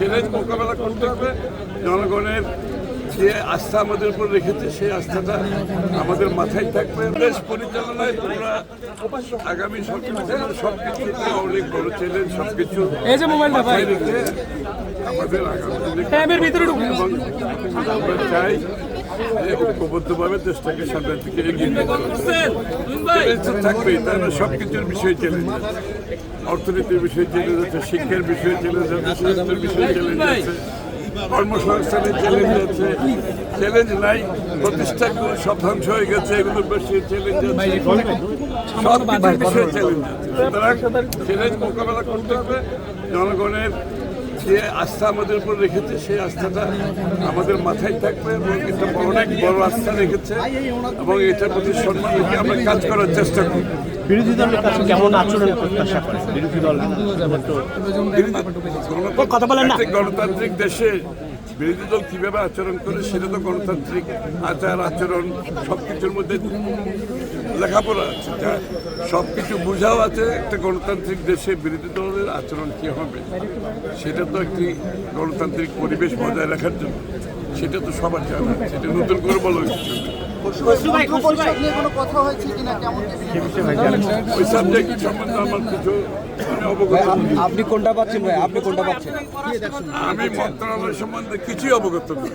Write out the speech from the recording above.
Challenge মোকাবেলা করতে হবে। জনগণের যে আস্থা আমাদের উপর রেখেছে সেই আস্থাটা আমাদের মাথায় থাকবে। দেশ পরিচালনায় তোমরা আগামী সবকিছুতে অনেক বড় চ্যালেঞ্জ, সবকিছু মাথায় রেখে আমাদের আগামী এবং আমরা চাই যে ঐক্যবদ্ধভাবে দেশটাকে সামনের দিকে এগিয়ে নিয়ে যাওয়া থাকবেই। তাই না? সবকিছুর বিষয়ে চ্যালেঞ্জ আছে, অর্থনীতির বিষয়ে চ্যালেঞ্জ আছে, শিক্ষার বিষয়ে চ্যালেঞ্জ আছে, স্বাস্থ্যের বিষয়ে চ্যালেঞ্জ আছে, কর্মসংস্থানের চ্যালেঞ্জ আছে। চ্যালেঞ্জ নাই, প্রতিষ্ঠানগুলো সব ধ্বংস হয়ে গেছে, এগুলোর বিষয়ে চ্যালেঞ্জ আছে, সব কিছুর বিষয়ে চ্যালেঞ্জ আছে। সুতরাং চ্যালেঞ্জ মোকাবেলা করতে হবে। জনগণের যে আস্থা আমাদের উপর রেখেছে সেই আস্থাটা আমাদের মাথায় থাকবে এবং এটা অনেক বড় আস্থা রেখেছে এবং এটার প্রতি সম্মান রেখে আমরা কাজ করার চেষ্টা করি। বিরোধী দলের কাছে কেমন আচরণ প্রত্যাশা করে বিরোধী দল? গণতান্ত্রিক দেশে বিরোধী দল কিভাবে আচরণ করে সেটা তো গণতান্ত্রিক আচার আচরণ সবকিছুর মধ্যে লেখাপড়া আছে, যা সবকিছু বোঝাও আছে। একটা গণতান্ত্রিক দেশে বিরোধী দলের আচরণ কি হবে সেটা তো একটি গণতান্ত্রিক পরিবেশ বজায় রাখার জন্য, সেটা তো সবার জানা, সেটা নতুন করে বলা হচ্ছে। ওই সাবজেক্ট সম্বন্ধে আমার কিছু অবগত। আপনি কোনটা পাচ্ছেন ভাই? আপনি কোনটা পাচ্ছেন? আমি মন্ত্রণালয় সম্বন্ধে কিছুই অবগত নই।